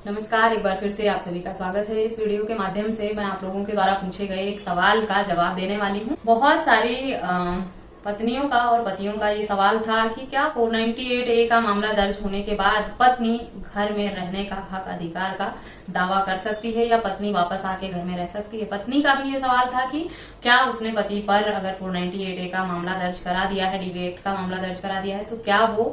नमस्कार, एक बार फिर से आप सभी का स्वागत है। इस वीडियो के माध्यम से मैं आप लोगों के द्वारा पूछे गए एक सवाल का जवाब देने वाली हूँ। बहुत सारी पत्नियों का और पतियों का ये सवाल था कि क्या 498A का मामला दर्ज होने के बाद पत्नी घर में रहने का हक अधिकार का दावा कर सकती है या पत्नी वापस आके घर में रह सकती है। पत्नी का भी ये सवाल था कि क्या उसने पति पर अगर 498A का मामला दर्ज करा दिया है, डीवी एक्ट का मामला दर्ज करा दिया है, तो क्या वो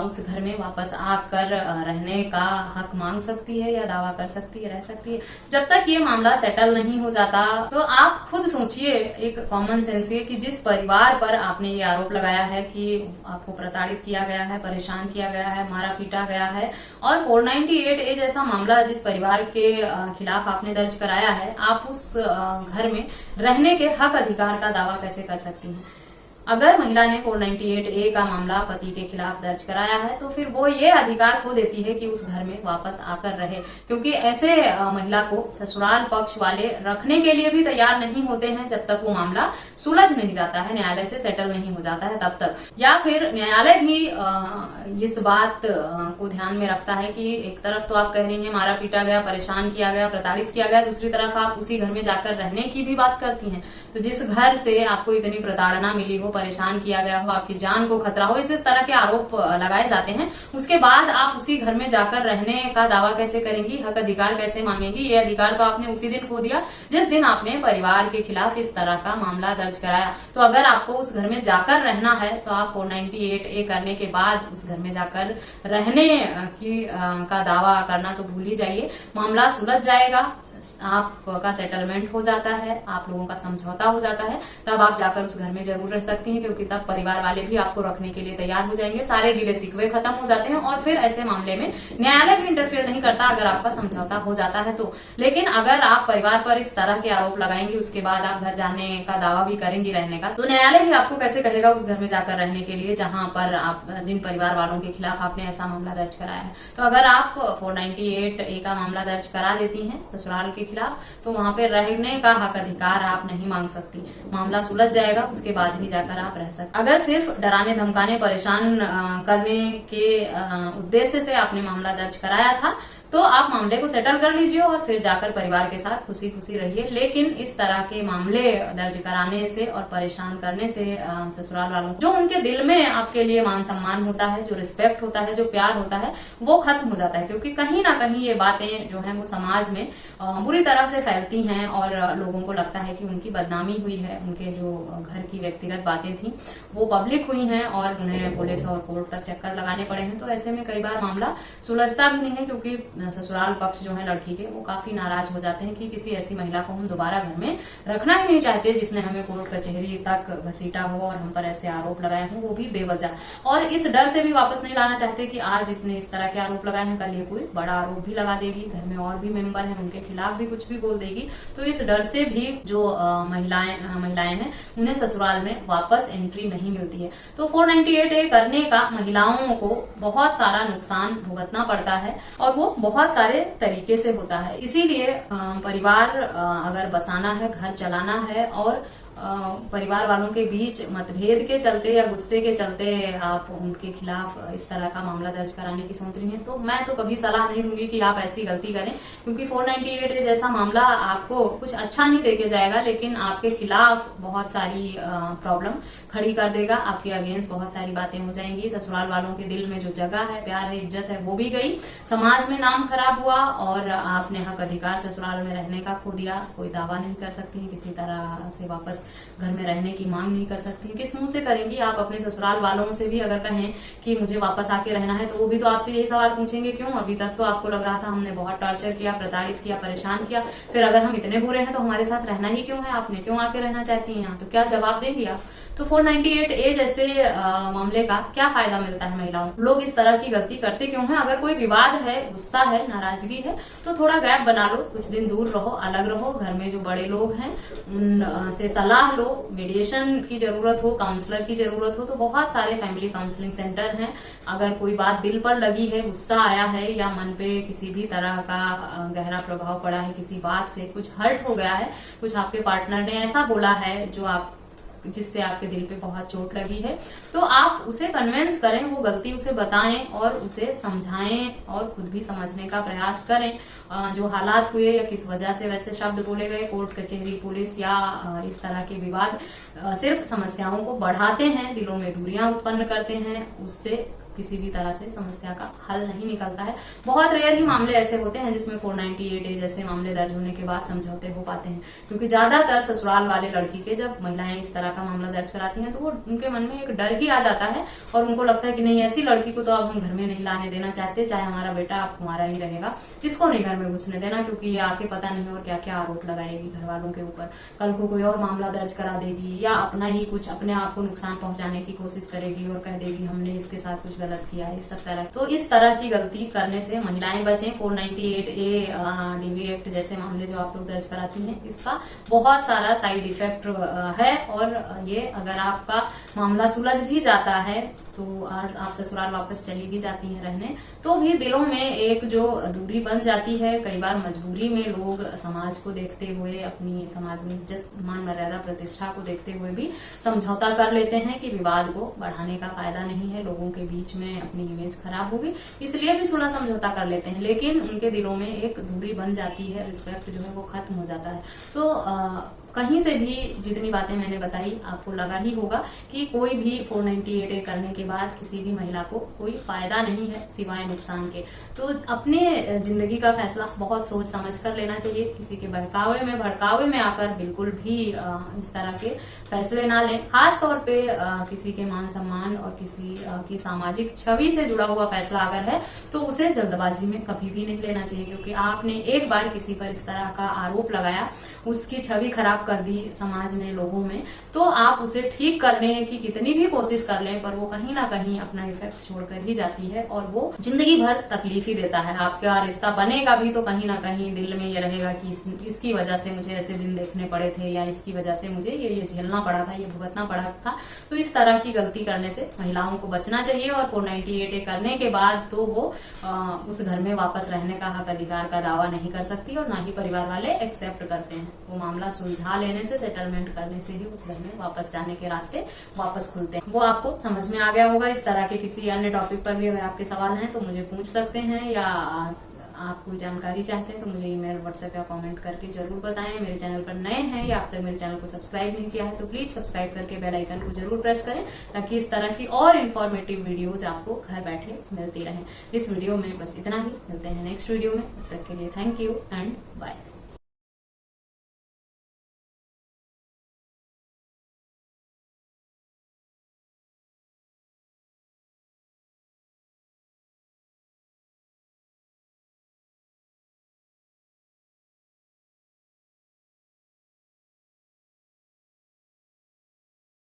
उस घर में वापस आकर रहने का हक मांग सकती है या दावा कर सकती है, रह सकती है। जब तक ये मामला सेटल नहीं हो जाता तो आप खुद सोचिए एक कॉमन सेंस के कि जिस परिवार पर आपने ये आरोप लगाया है कि आपको प्रताड़ित किया गया है, परेशान किया गया है, मारा पीटा गया है और 498A जैसा मामला जिस परिवार के खिलाफ आपने दर्ज कराया है, आप उस घर में रहने के हक अधिकार का दावा कैसे कर सकती हैं। अगर महिला ने 498A का मामला पति के खिलाफ दर्ज कराया है तो फिर वो ये अधिकार खो देती है कि उस घर में वापस आकर रहे, क्योंकि ऐसे महिला को ससुराल पक्ष वाले रखने के लिए भी तैयार नहीं होते हैं जब तक वो मामला सुलझ नहीं जाता है, न्यायालय से सेटल नहीं हो जाता है तब तक। या फिर न्यायालय भी इस बात को ध्यान में रखता है कि एक तरफ तो आप कह रही हैं मारा पीटा गया, परेशान किया गया, प्रताड़ित किया गया, दूसरी तरफ आप उसी घर में जाकर रहने की भी बात करती हैं। तो जिस घर से आपको इतनी प्रताड़ना मिली हो, परेशान किया गया हो, आपकी जान को खतरा हो, इस तरह के आरोप लगाए जाते हैं, उसके बाद आप उसी घर में जाकर रहने का दावा कैसे करेंगी, हक अधिकार कैसे मांगेंगी। ये अधिकार तो आपने उसी दिन खो दिया जिस दिन आपने परिवार के खिलाफ इस तरह का मामला दर्ज कराया। तो अगर आपको उस घर में जाकर रहना है तो आप 498A करने के बाद उस घर में जाकर रहने की का दावा करना तो भूल ही जाइए। मामला सुलझ जाएगा, आपका सेटलमेंट हो जाता है, आप लोगों का समझौता हो जाता है, तब आप जाकर उस घर में जरूर रह सकती हैं, क्योंकि तब परिवार वाले भी आपको रखने के लिए तैयार हो जाएंगे, सारे गिले शिकवे खत्म हो जाते हैं और फिर ऐसे मामले में न्यायालय भी इंटरफेयर नहीं करता अगर आपका समझौता हो जाता है तो। लेकिन अगर आप परिवार पर इस तरह के आरोप लगाएंगी, उसके बाद आप घर जाने का दावा भी करेंगी रहने का, तो न्यायालय भी आपको कैसे कहेगा उस घर में जाकर रहने के लिए जहां पर आप जिन परिवार वालों के खिलाफ आपने ऐसा मामला दर्ज कराया है। तो अगर आप 498A का मामला दर्ज करा देती हैं ससुराल के खिलाफ, तो वहां पे रहने का हक अधिकार आप नहीं मांग सकती। मामला सुलझ जाएगा, उसके बाद ही जाकर आप रह सकते। अगर सिर्फ डराने धमकाने परेशान करने के उद्देश्य से आपने मामला दर्ज कराया था तो आप मामले को सेटल कर लीजिए और फिर जाकर परिवार के साथ खुशी खुशी रहिए। लेकिन इस तरह के मामले दर्ज कराने से और परेशान करने से ससुराल वालों जो उनके दिल में आपके लिए मान सम्मान होता है, जो रिस्पेक्ट होता है, जो प्यार होता है, वो खत्म हो जाता है, क्योंकि कहीं ना कहीं ये बातें जो है वो समाज में बुरी तरह से फैलती हैं और लोगों को लगता है कि उनकी बदनामी हुई है, उनके जो घर की व्यक्तिगत बातें थी वो पब्लिक हुई हैं और उन्हें पुलिस और कोर्ट तक चक्कर लगाने पड़े हैं। तो ऐसे में कई बार मामला सुलझता भी नहीं है, क्योंकि ससुराल पक्ष जो है लड़की के वो काफी नाराज हो जाते हैं कि किसी ऐसी महिला को हम दोबारा घर में रखना ही नहीं चाहते जिसने हमें कोर्ट कचहरी तक घसीटा हो और हम पर ऐसे आरोप लगाए हों, वो भी बेवजह। और इस डर से भी वापस नहीं लाना चाहते कि आज इसने इस तरह के आरोप लगाए हैं, कल ये कोई बड़ा आरोप भी लगा देगी, घर में और भी मेंबर हैं उनके खिलाफ भी कुछ भी बोल देगी। तो इस डर से भी जो महिलाएं हैं उन्हें ससुराल में वापस एंट्री नहीं मिलती है। तो 498A करने का महिलाओं को बहुत सारा नुकसान भुगतना पड़ता है और वो बहुत सारे तरीके से होता है। इसीलिए परिवार अगर बसाना है, घर चलाना है और परिवार वालों के बीच मतभेद के चलते या गुस्से के चलते आप उनके खिलाफ इस तरह का मामला दर्ज कराने की सोच रही हैं, तो मैं तो कभी सलाह नहीं दूंगी कि आप ऐसी गलती करें, क्योंकि 498A जैसा मामला आपको कुछ अच्छा नहीं देके जाएगा, लेकिन आपके खिलाफ बहुत सारी प्रॉब्लम खड़ी कर देगा, आपके अगेंस्ट बहुत सारी बातें हो जाएंगी, ससुराल वालों के दिल में जो जगह है, प्यार है, इज्जत है, वो भी गई, समाज में नाम खराब हुआ और आपने हक अधिकार ससुराल में रहने का खो दिया। कोई दावा नहीं कर सकती, किसी तरह से वापस घर में रहने की मांग नहीं कर सकती। किस मुंह से करेंगी आप? अपने ससुराल वालों से भी अगर कहें कि मुझे वापस आके रहना है तो वो भी तो आपसे यही सवाल पूछेंगे, क्यों? अभी तक तो आपको लग रहा था हमने बहुत टॉर्चर किया, प्रताड़ित किया, परेशान किया, फिर अगर हम इतने बुरे हैं तो हमारे साथ रहना ही क्यों है? आपने क्यों आके रहना चाहती हैं यहाँ? तो क्या जवाब देंगी आप? तो 498A जैसे मामले का क्या फायदा मिलता है महिलाओं को? लोग इस तरह की गलती करते क्यों हैं? अगर कोई विवाद है, गुस्सा है, नाराजगी है, तो थोड़ा गैप बना लो, कुछ दिन दूर रहो, अलग रहो, घर में जो बड़े लोग हैं उनसे सलाह लो, मीडिएशन की जरूरत हो, काउंसलर की जरूरत हो तो बहुत सारे फैमिली काउंसलिंग सेंटर हैं। अगर कोई बात दिल पर लगी है, गुस्सा आया है या मन पे किसी भी तरह का गहरा प्रभाव पड़ा है, किसी बात से कुछ हर्ट हो गया है, कुछ आपके पार्टनर ने ऐसा बोला है जो आप जिससे आपके दिल पे बहुत चोट लगी है, तो आप उसे कन्विंस करें, वो गलती उसे बताएं और उसे समझाएं और खुद भी समझने का प्रयास करें। जो हालात हुए या किस वजह से वैसे शब्द बोले गए, कोर्ट कचहरी पुलिस या इस तरह के विवाद सिर्फ समस्याओं को बढ़ाते हैं, दिलों में दूरियां उत्पन्न करते हैं, उससे किसी भी तरह से समस्या का हल नहीं निकलता है। बहुत रेयर ही मामले ऐसे होते हैं जिसमें 498A जैसे मामले दर्ज होने के बाद समझौते हो पाते हैं, क्योंकि ज्यादातर ससुराल वाले लड़की के जब महिलाएं इस तरह का मामला दर्ज कराती हैं तो वो उनके मन में एक डर ही आ जाता है और उनको लगता है कि नहीं, ऐसी लड़की को तो अब हम घर में नहीं लाने देना चाहते, चाहे हमारा बेटा अब हमारा ही रहेगा, इसको नहीं घर में घुसने देना, क्योंकि ये आके पता नहीं और क्या क्या आरोप लगाएगी घर वालों के ऊपर, कल को कोई और मामला दर्ज करा देगी या अपना ही कुछ अपने आप को नुकसान पहुंचाने की कोशिश करेगी और कह देगी हमने इसके साथ कुछ गलत किया है, इस सब तरह। तो इस तरह की गलती करने से महिलाएं बचें। 498A DV एक्ट जैसे मामले जो आप लोग दर्ज कराती हैं, इसका बहुत सारा साइड इफेक्ट है और ये अगर आपका मामला सुलझ भी जाता है तो आप ससुराल वापस चली भी जाती हैं रहने, तो भी दिलों में एक जो दूरी बन जाती है। कई बार मजबूरी में लोग समाज को देखते हुए, अपनी समाज में इज्जत मान मर्यादा प्रतिष्ठा को देखते हुए भी समझौता कर लेते हैं कि विवाद को बढ़ाने का फायदा नहीं है, लोगों के बीच में अपनी इमेज खराब होगी, इसलिए भी सुलह समझौता कर लेते हैं, लेकिन उनके दिलों में एक दूरी बन जाती है, रिस्पेक्ट जो है वो खत्म हो जाता है। तो कहीं से भी जितनी बातें मैंने बताई आपको लगा ही होगा कि कोई भी 498A करने के बाद किसी भी महिला को कोई फायदा नहीं है सिवाय नुकसान के। तो अपने जिंदगी का फैसला बहुत सोच समझ कर लेना चाहिए, किसी के बहकावे में भड़कावे में आकर बिल्कुल भी इस तरह के फैसले ना लें। खास तौर पे किसी के मान सम्मान और किसी की सामाजिक छवि से जुड़ा हुआ फैसला अगर है तो उसे जल्दबाजी में कभी भी नहीं लेना चाहिए, क्योंकि आपने एक बार किसी पर इस तरह का आरोप लगाया, उसकी छवि खराब कर दी समाज में, लोगों में, तो आप उसे ठीक करने की कितनी भी कोशिश कर लें पर वो कहीं ना कहीं अपना इफेक्ट छोड़कर ही जाती है और वो जिंदगी भर तकलीफ ही देता है। आपका रिश्ता बनेगा भी तो कहीं ना कहीं दिल में ये रहेगा कि इसकी वजह से मुझे ऐसे दिन देखने पड़े थे या इसकी वजह से मुझे ये झेलना पड़ा था, ये भुगतना पड़ा था। तो इस तरह की गलती करने से महिलाओं को बचना चाहिए और 498A करने के बाद तो वो उस घर में वापस रहने का हक अधिकार का दावा नहीं कर सकती और ना ही परिवार वाले एक्सेप्ट करते हैं। वो मामला सुलझा लेने से, सेटलमेंट करने से ही उस घर में वापस जाने के रास्ते वापस खुलते हैं। वो आपको समझ में आ गया होगा। इस तरह के किसी अन्य टॉपिक पर भी अगर आपके सवाल हैं तो मुझे पूछ सकते हैं, या आप कोई जानकारी चाहते हैं तो मुझे ईमेल, व्हाट्सएप या कमेंट करके जरूर बताएं। मेरे चैनल पर नए हैं या अब तक मेरे चैनल को सब्सक्राइब नहीं किया है तो प्लीज सब्सक्राइब करके बेल आइकन को जरूर प्रेस करें, ताकि इस तरह की और इन्फॉर्मेटिव वीडियोज आपको घर बैठे मिलती रहें। इस वीडियो में बस इतना ही, मिलते हैं नेक्स्ट वीडियो में। तब तक के लिए थैंक यू एंड बाय।